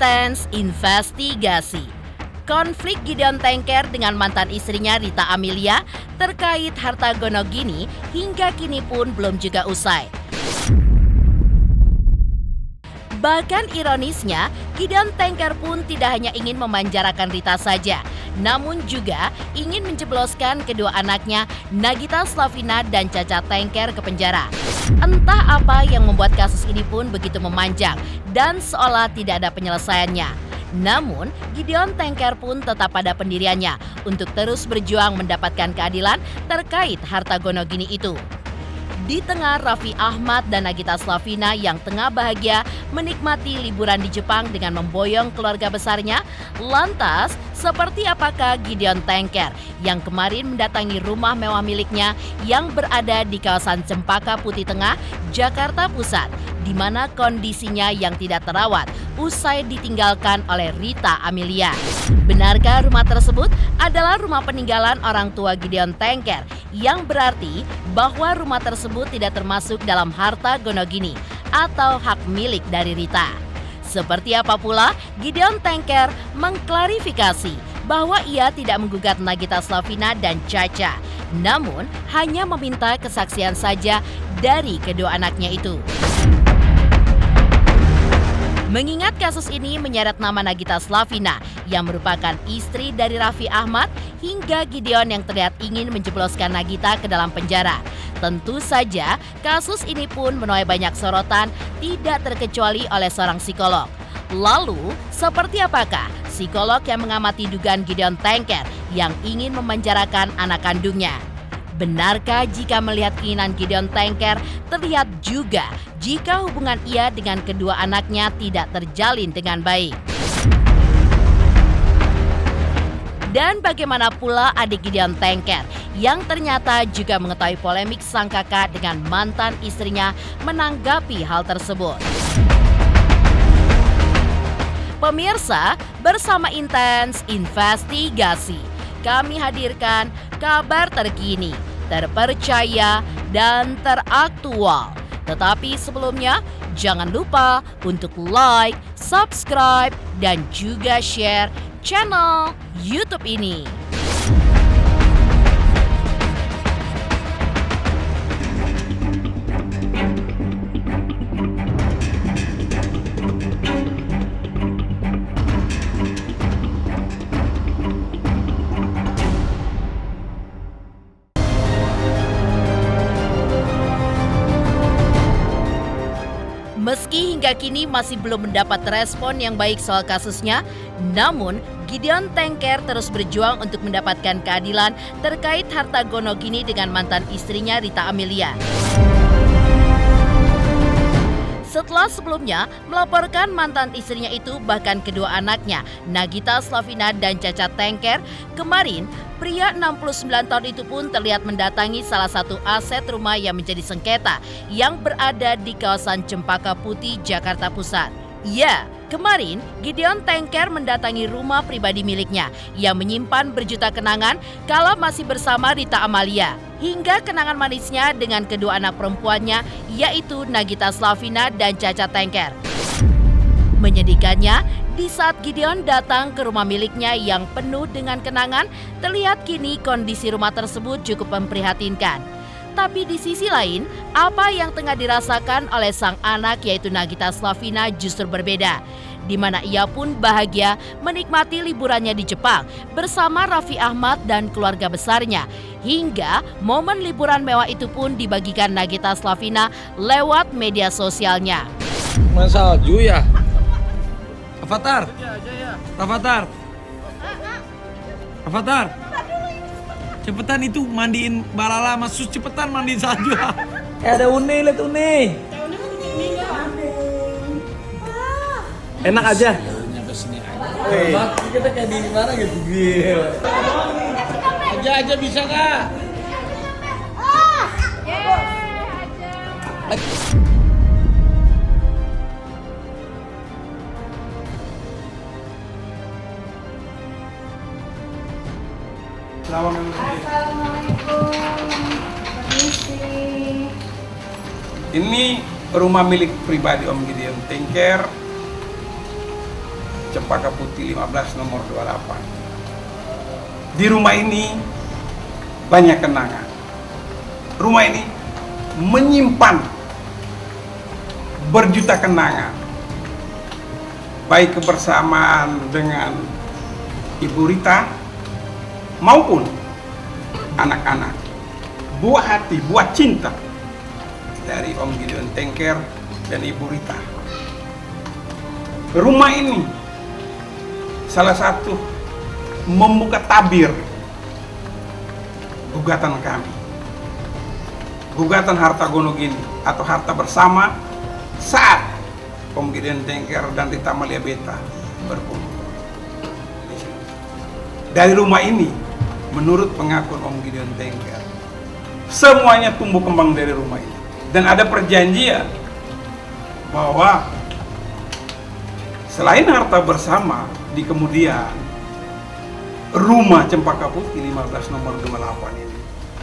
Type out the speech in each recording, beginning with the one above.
Intens investigasi. Konflik Gideon Tengker dengan mantan istrinya Rita Amelia terkait harta gonogini hingga kini pun belum juga usai. Bahkan ironisnya, Gideon Tengker pun tidak hanya ingin memanjarakan Rita saja, namun juga ingin menjebloskan kedua anaknya Nagita Slavina dan Caca Tengker ke penjara. Entah apa yang membuat kasus ini pun begitu memanjang dan seolah tidak ada penyelesaiannya. Namun, Gideon Tengker pun tetap pada pendiriannya untuk terus berjuang mendapatkan keadilan terkait harta gonogini itu. Di tengah Raffi Ahmad dan Nagita Slavina yang tengah bahagia menikmati liburan di Jepang dengan memboyong keluarga besarnya, lantas seperti apakah Gideon Tengker yang kemarin mendatangi rumah mewah miliknya yang berada di kawasan Cempaka Putih Tengah, Jakarta Pusat, di mana kondisinya yang tidak terawat usai ditinggalkan oleh Rita Amelia. Benarkah rumah tersebut adalah rumah peninggalan orang tua Gideon Tengker, yang berarti bahwa rumah tersebut tidak termasuk dalam harta gonogini atau hak milik dari Rita? Seperti apa pula, Gideon Tengker mengklarifikasi bahwa ia tidak menggugat Nagita Slavina dan Caca, namun hanya meminta kesaksian saja dari kedua anaknya itu. Mengingat kasus ini menyeret nama Nagita Slavina yang merupakan istri dari Raffi Ahmad hingga Gideon yang terlihat ingin menjebloskan Nagita ke dalam penjara. Tentu saja kasus ini pun menuai banyak sorotan tidak terkecuali oleh seorang psikolog. Lalu, seperti apakah psikolog yang mengamati dugaan Gideon Tengker yang ingin memenjarakan anak kandungnya? Benarkah jika melihat keinginan Gideon Tengker terlihat juga jika hubungan ia dengan kedua anaknya tidak terjalin dengan baik? Dan bagaimana pula adik Gideon Tengker yang ternyata juga mengetahui polemik sang kakak dengan mantan istrinya menanggapi hal tersebut? Pemirsa, bersama Intens Investigasi, kami hadirkan kabar terkini, terpercaya, dan teraktual. Tetapi sebelumnya, jangan lupa untuk like, subscribe, dan juga share channel YouTube ini. Meski hingga kini masih belum mendapat respon yang baik soal kasusnya, namun Gideon Tengker terus berjuang untuk mendapatkan keadilan terkait harta gonogini dengan mantan istrinya Rita Amelia. Setelah sebelumnya melaporkan mantan istrinya itu bahkan kedua anaknya, Nagita Slavina dan Caca Tengker, kemarin pria 69 tahun itu pun terlihat mendatangi salah satu aset rumah yang menjadi sengketa yang berada di kawasan Cempaka Putih, Jakarta Pusat. Ya, kemarin Gideon Tengker mendatangi rumah pribadi miliknya yang menyimpan berjuta kenangan kala masih bersama Rita Amelia, hingga kenangan manisnya dengan kedua anak perempuannya yaitu Nagita Slavina dan Caca Tengker. Menyedihkannya, di saat Gideon datang ke rumah miliknya yang penuh dengan kenangan, terlihat kini kondisi rumah tersebut cukup memprihatinkan. Tapi di sisi lain, apa yang tengah dirasakan oleh sang anak yaitu Nagita Slavina justru berbeda, di mana ia pun bahagia menikmati liburannya di Jepang bersama Raffi Ahmad dan keluarga besarnya, hingga momen liburan mewah itu pun dibagikan Nagita Slavina lewat media sosialnya. Salju ya? Avatar? Avatar? Avatar? Cepetan itu mandiin Balala sama Sus, cepetan mandiin salju. Ada Uni, lihat Uni. Enak aja. Kita kayak di mana gitu. Aja bisa kak. Assalamualaikum. Permisi. Ini rumah milik pribadi Om Gideon Tengker Cempaka Putih 15 nomor 28. Di rumah ini banyak kenangan. Rumah ini menyimpan berjuta kenangan, baik kebersamaan dengan Ibu Rita maupun anak-anak, buah hati, buah cinta dari Om Gideon Tengker dan Ibu Rita. Rumah ini salah satu membuka tabir gugatan kami, gugatan harta gonogini atau harta bersama saat Om Gideon Tengker dan Rita Amalia Beta berkumpul di sini. Dari rumah ini, menurut pengakuan Om Gideon Tengker, semuanya tumbuh kembang dari rumah ini. Dan ada perjanjian bahwa selain harta bersama, di kemudian rumah Cempaka Putih 15 nomor 28 ini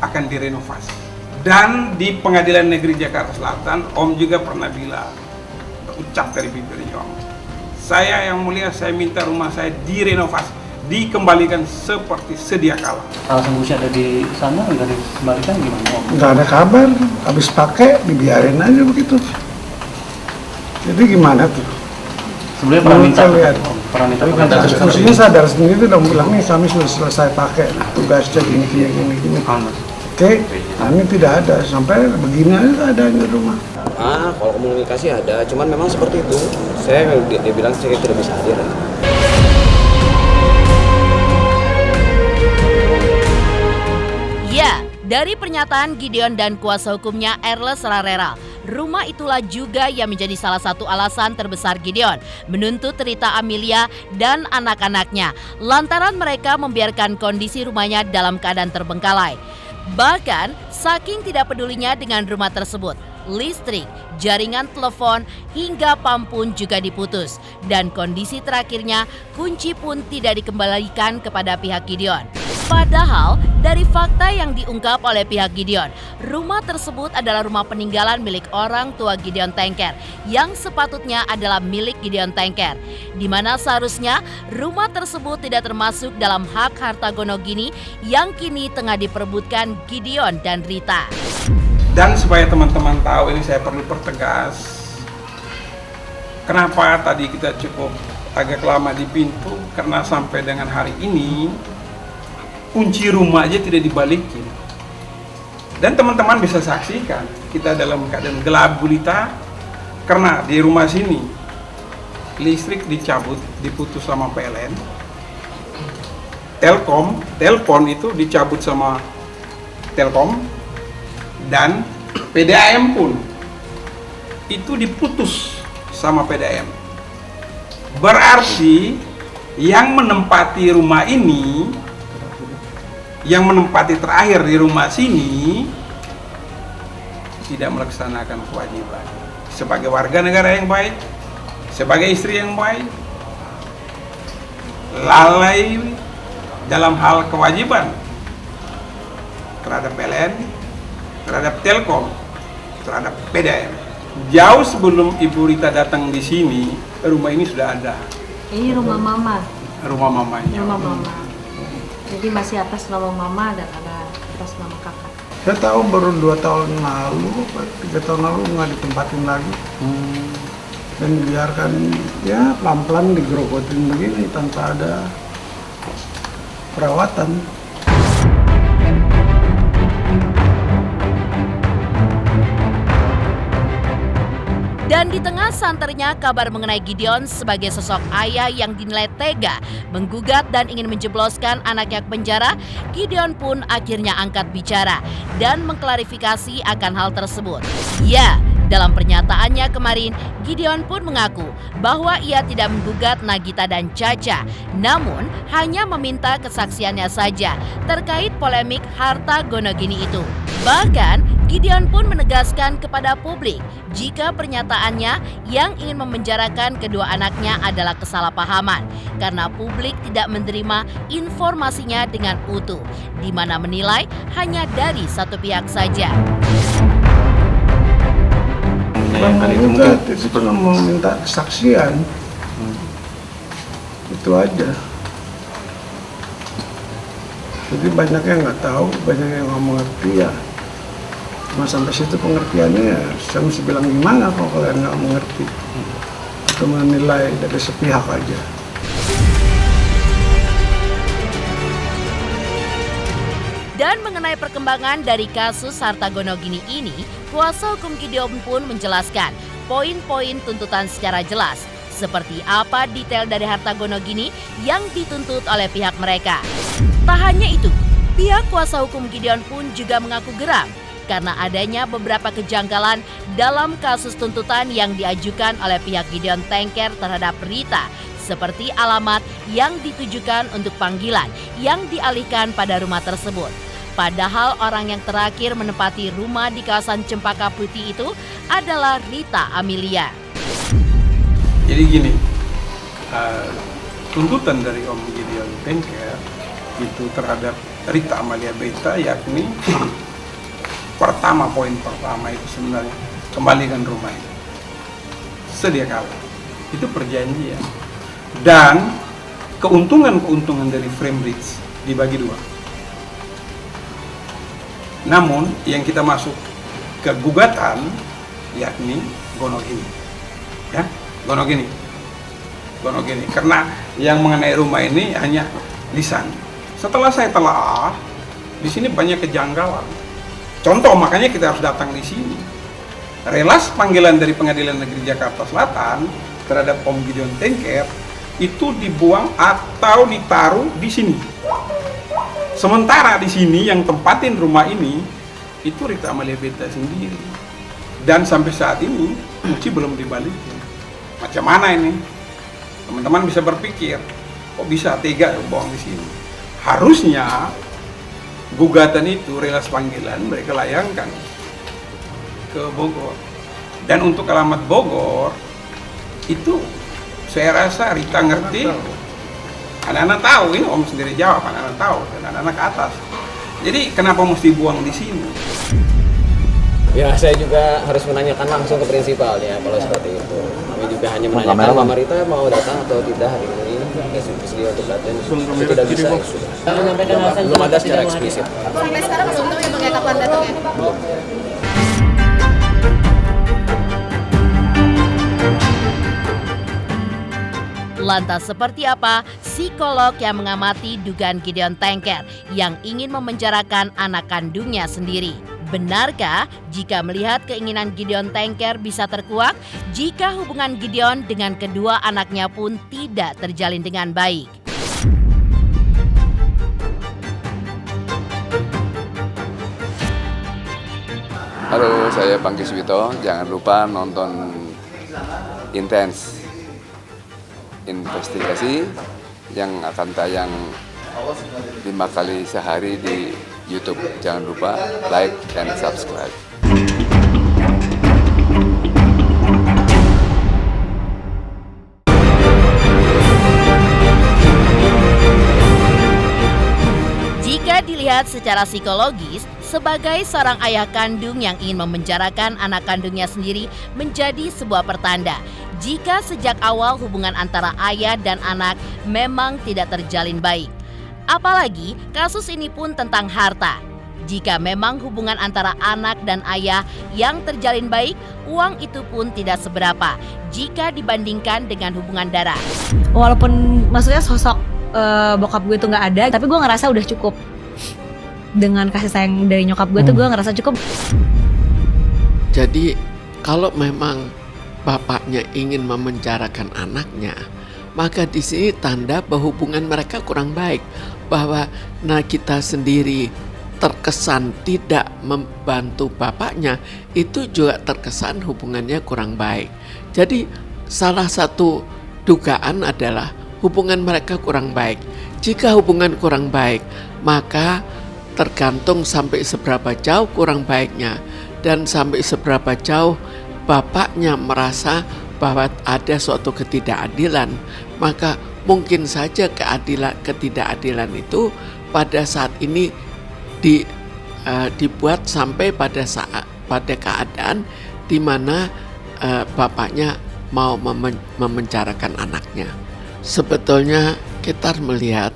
akan direnovasi. Dan di Pengadilan Negeri Jakarta Selatan, Om juga pernah bilang, berucap dari bibirnya Om, saya yang mulia, saya minta rumah saya direnovasi, dikembalikan seperti sedia kala. Alasan Gusi ada di sana nggak dikembalikan gimana Om? Nggak ada kabar, habis pakai dibiarin aja begitu. Jadi gimana tuh? Sebelumnya pernah minta, lihat. pernah minta Tapi kan mestinya sadar sendiri tuh udah bilang nih kami sudah selesai pakai, nah tugasnya gini. Oke, kami tidak ada sampai begini aja ada di rumah. Kalau komunikasi ada, cuman memang seperti itu. Dia bilang saya tidak bisa hadir. Ya, dari pernyataan Gideon dan kuasa hukumnya Erles Rarera, rumah itulah juga yang menjadi salah satu alasan terbesar Gideon menuntut Rita Amelia dan anak-anaknya lantaran mereka membiarkan kondisi rumahnya dalam keadaan terbengkalai. Bahkan, saking tidak pedulinya dengan rumah tersebut, listrik, jaringan telepon, hingga PAM pun juga diputus. Dan kondisi terakhirnya, kunci pun tidak dikembalikan kepada pihak Gideon. Padahal, dari fakta yang diungkap oleh pihak Gideon, rumah tersebut adalah rumah peninggalan milik orang tua Gideon Tengker yang sepatutnya adalah milik Gideon Tengker, di mana seharusnya rumah tersebut tidak termasuk dalam hak harta gonogini yang kini tengah diperebutkan Gideon dan Rita. Dan supaya teman-teman tahu, ini saya perlu pertegas, kenapa tadi kita cukup agak lama di pintu, karena sampai dengan hari ini kunci rumah aja tidak dibalikin. Dan teman-teman bisa saksikan, kita dalam keadaan gelap gulita karena di rumah sini listrik dicabut, diputus sama PLN. Telepon itu dicabut sama Telkom, dan PDAM pun itu diputus sama PDAM. Berarti yang menempati rumah ini, yang menempati terakhir di rumah sini tidak melaksanakan kewajiban sebagai warga negara yang baik, sebagai istri yang baik, lalai dalam hal kewajiban terhadap PLN, terhadap Telkom, terhadap PDAM. Jauh sebelum Ibu Rita datang di sini, rumah ini sudah ada. Ini rumah mama. Rumah mamanya. Rumah mama. Jadi masih atas nama mama dan ada atas nama kakak. Saya tahu baru 2 tahun lalu, 3 tahun lalu nggak ditempatin lagi. Dan dibiarkan ya pelan-pelan digerogotin begini tanpa ada perawatan. Dan di tengah santernya kabar mengenai Gideon sebagai sosok ayah yang dinilai tega, menggugat dan ingin menjebloskan anaknya ke penjara, Gideon pun akhirnya angkat bicara dan mengklarifikasi akan hal tersebut. Ya, dalam pernyataannya kemarin, Gideon pun mengaku bahwa ia tidak menggugat Nagita dan Caca, namun hanya meminta kesaksiannya saja terkait polemik harta gonogini itu. Bahkan, Gideon pun menegaskan kepada publik jika pernyataannya yang ingin memenjarakan kedua anaknya adalah kesalahpahaman karena publik tidak menerima informasinya dengan utuh, di mana menilai hanya dari satu pihak saja. Bang itu pernah meminta kesaksian. Itu aja. Jadi banyak yang nggak tahu, banyak yang nggak mengerti ya. Cuma sampai situ pengertiannya ya, saya mesti bilang gimana kalau kalian nggak mengerti. Itu menilai dari sepihak aja. Dan mengenai perkembangan dari kasus Harta Gonogini ini, kuasa hukum Gideon pun menjelaskan poin-poin tuntutan secara jelas, seperti apa detail dari harta Gonogini yang dituntut oleh pihak mereka. Tak hanya itu, pihak kuasa hukum Gideon pun juga mengaku geram karena adanya beberapa kejanggalan dalam kasus tuntutan yang diajukan oleh pihak Gideon Tengker terhadap Rita, seperti alamat yang ditujukan untuk panggilan yang dialihkan pada rumah tersebut. Padahal orang yang terakhir menempati rumah di kawasan Cempaka Putih itu adalah Rita Amelia. Jadi gini, tuntutan dari Om Gideon Tengker itu terhadap Rita Amalia Beta, yakni poin pertama itu sebenarnya kembalikan rumah itu sedia kala, itu perjanjian, dan keuntungan dari Framebridge dibagi dua. Namun yang kita masuk ke gugatan yakni Gonogini, ya, Gonogini, karena yang mengenai rumah ini hanya lisan. Setelah saya telah di sini banyak kejanggalan. Contoh, makanya kita harus datang di sini. Relas panggilan dari Pengadilan Negeri Jakarta Selatan terhadap Om Gideon Tengker itu dibuang atau ditaruh di sini. Sementara di sini yang tempatin rumah ini itu Rita Amalia Beta sendiri. Dan sampai saat ini Muci belum dibalikin. Macam mana ini? Teman-teman bisa berpikir, kok bisa tega buang di sini? Harusnya gugatan itu relas panggilan mereka layangkan ke Bogor. Dan untuk alamat Bogor itu saya rasa Rita ngerti. Anak-anak tahu, ini Om sendiri jawab, anak-anak tahu, dan anak-anak ke atas. Jadi kenapa mesti buang di sini? Ya, saya juga harus menanyakan langsung ke prinsipal ya kalau seperti itu. Kami juga hanya menanyakan Mama Rita mau datang atau tidak hari ini. Bersedia untuk datang. Itu tidak bisa. Belum ada secara eksplisit. Sampai sekarang belum tahu ya Bang ya kapan datangnya? Belum. Lantas seperti apa psikolog yang mengamati dugaan Gideon Tengker yang ingin memenjarakan anak kandungnya sendiri? Benarkah jika melihat keinginan Gideon Tengker bisa terkuak jika hubungan Gideon dengan kedua anaknya pun tidak terjalin dengan baik? Halo, saya Pangki Suwito. Jangan lupa nonton Intens Investigasi yang akan tayang 5 kali sehari di YouTube. Jangan lupa like dan subscribe. Jika dilihat secara psikologis, sebagai seorang ayah kandung yang ingin memenjarakan anak kandungnya sendiri menjadi sebuah pertanda jika sejak awal hubungan antara ayah dan anak memang tidak terjalin baik. Apalagi kasus ini pun tentang harta. Jika memang hubungan antara anak dan ayah yang terjalin baik, uang itu pun tidak seberapa jika dibandingkan dengan hubungan darah. Walaupun maksudnya sosok bokap gue itu nggak ada, tapi gue ngerasa udah cukup. Dengan kasih sayang dari nyokap gue tuh gue ngerasa cukup. Jadi kalau memang bapaknya ingin memenjarakan anaknya, maka di sini tanda bahwa hubungan mereka kurang baik, bahwa Nagita sendiri terkesan tidak membantu bapaknya, itu juga terkesan hubungannya kurang baik. Jadi salah satu dugaan adalah hubungan mereka kurang baik. Jika hubungan kurang baik, maka tergantung sampai seberapa jauh kurang baiknya dan sampai seberapa jauh bapaknya merasa bahwa ada suatu ketidakadilan, maka mungkin saja ketidakadilan itu pada saat ini dibuat sampai pada keadaan di mana bapaknya mau memenjarakan anaknya. Sebetulnya kita melihat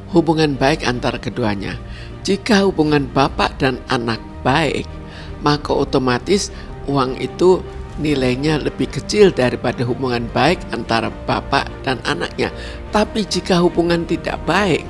hubungan baik antara keduanya. Jika hubungan bapak dan anak baik, maka otomatis uang itu nilainya lebih kecil daripada hubungan baik antara bapak dan anaknya. Tapi jika hubungan tidak baik,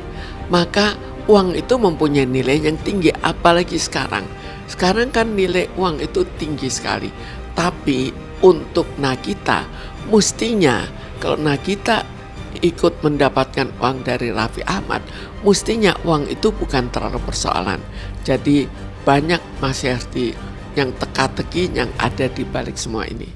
maka uang itu mempunyai nilai yang tinggi, apalagi sekarang. Sekarang kan nilai uang itu tinggi sekali. Tapi untuk Nagita, mestinya kalau Nagita ikut mendapatkan uang dari Raffi Ahmad, mestinya uang itu bukan terlalu persoalan. Jadi banyak Mas Herdi yang teka-teki yang ada di balik semua ini.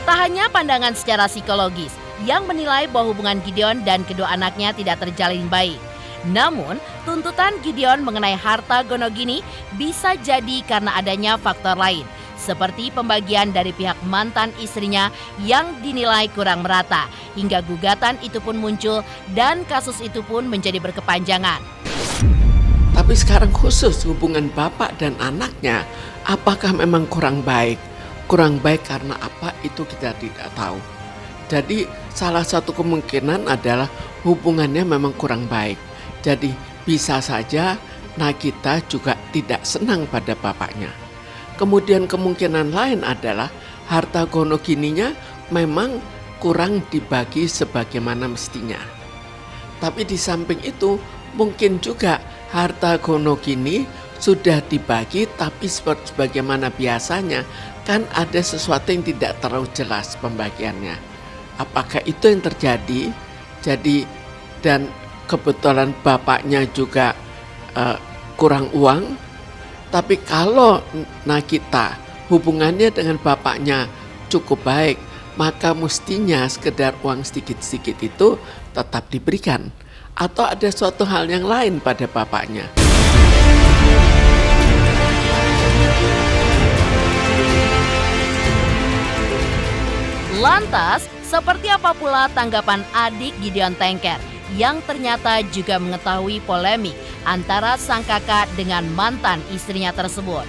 Tak hanya pandangan secara psikologis yang menilai bahwa hubungan Gideon dan kedua anaknya tidak terjalin baik. Namun, tuntutan Gideon mengenai harta Gonogini bisa jadi karena adanya faktor lain, seperti pembagian dari pihak mantan istrinya yang dinilai kurang merata, hingga gugatan itu pun muncul dan kasus itu pun menjadi berkepanjangan. Tapi sekarang khusus hubungan bapak dan anaknya, apakah memang kurang baik? Kurang baik karena apa itu kita tidak tahu. Jadi salah satu kemungkinan adalah hubungannya memang kurang baik. Jadi bisa saja Nagita juga tidak senang pada bapaknya. Kemudian kemungkinan lain adalah harta Gonogininya memang kurang dibagi sebagaimana mestinya. Tapi di samping itu mungkin juga harta Gonogini sudah dibagi, tapi sebagaimana biasanya kan ada sesuatu yang tidak terlalu jelas pembagiannya. Apakah itu yang terjadi? Jadi dan kebetulan bapaknya juga kurang uang. Tapi kalau Nagita hubungannya dengan bapaknya cukup baik, maka mestinya sekedar uang sedikit-sedikit itu tetap diberikan. Atau ada suatu hal yang lain pada bapaknya. Lantas, seperti apa pula tanggapan adik Gideon Tengker yang ternyata juga mengetahui polemik antara sang kakak dengan mantan istrinya tersebut?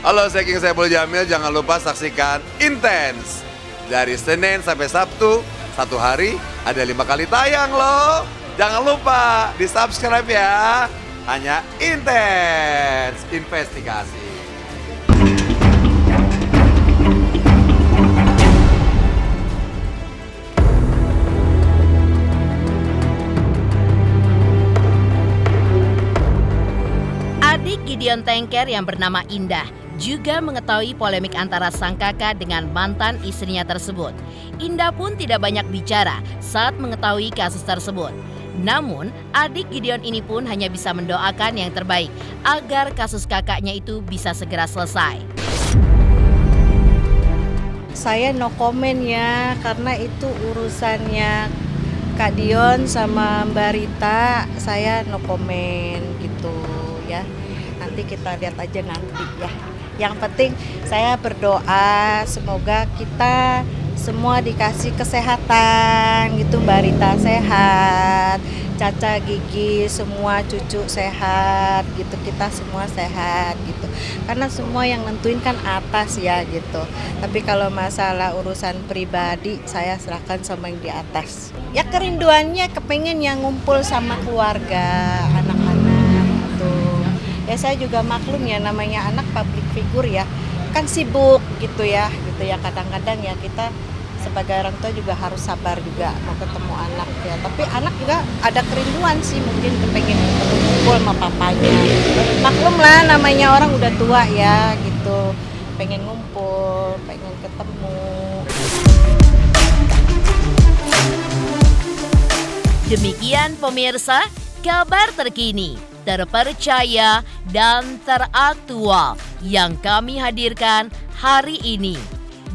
Halo, saya King Saiful Jamil. Jangan lupa saksikan Intens dari Senin sampai Sabtu. Satu hari ada 5 kali tayang loh. Jangan lupa di subscribe ya. Hanya Intens Investigasi. Adik Gideon Tengker yang bernama Indah juga mengetahui polemik antara sang kakak dengan mantan istrinya tersebut. Indah pun tidak banyak bicara saat mengetahui kasus tersebut. Namun, adik Gideon ini pun hanya bisa mendoakan yang terbaik agar kasus kakaknya itu bisa segera selesai. Saya no comment ya, karena itu urusannya Kak Dion sama Mbak Rita. Saya no comment gitu ya. Nanti kita lihat aja nanti ya. Yang penting saya berdoa semoga kita semua dikasih kesehatan gitu, Mbak Rita sehat, Caca, Gigi, semua cucu sehat gitu, kita semua sehat gitu. Karena semua yang nentuin kan atas ya gitu. Tapi kalau masalah urusan pribadi saya serahkan sama yang di atas. Ya kerinduannya kepengen yang ngumpul sama keluarga, anak-anak gitu. Ya saya juga maklum ya, namanya anak public figure ya, kan sibuk gitu ya kadang-kadang ya kita sebagai orang tua juga harus sabar juga mau ketemu anak ya. Tapi anak juga ada kerinduan sih, mungkin kepengen ngumpul sama papanya. Maklum lah, namanya orang udah tua ya gitu, pengen ngumpul, pengen ketemu. Demikian pemirsa, kabar terkini, terpercaya, dan teraktual yang kami hadirkan hari ini.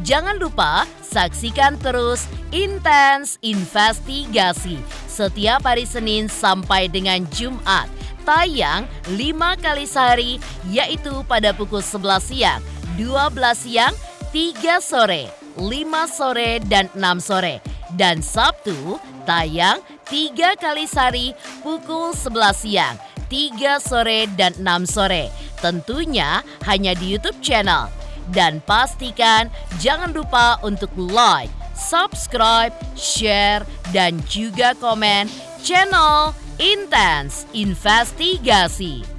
Jangan lupa saksikan terus Intens Investigasi setiap hari Senin sampai dengan Jumat. Tayang 5 kali sehari, yaitu pada pukul 11 siang, 12 siang, 3 sore, 5 sore, dan 6 sore. Dan Sabtu tayang 3 kali sehari pukul 11 siang, 3 sore, dan 6 sore. Tentunya hanya di YouTube channel. Dan pastikan jangan lupa untuk like, subscribe, share, dan juga komen channel Intense Investigasi.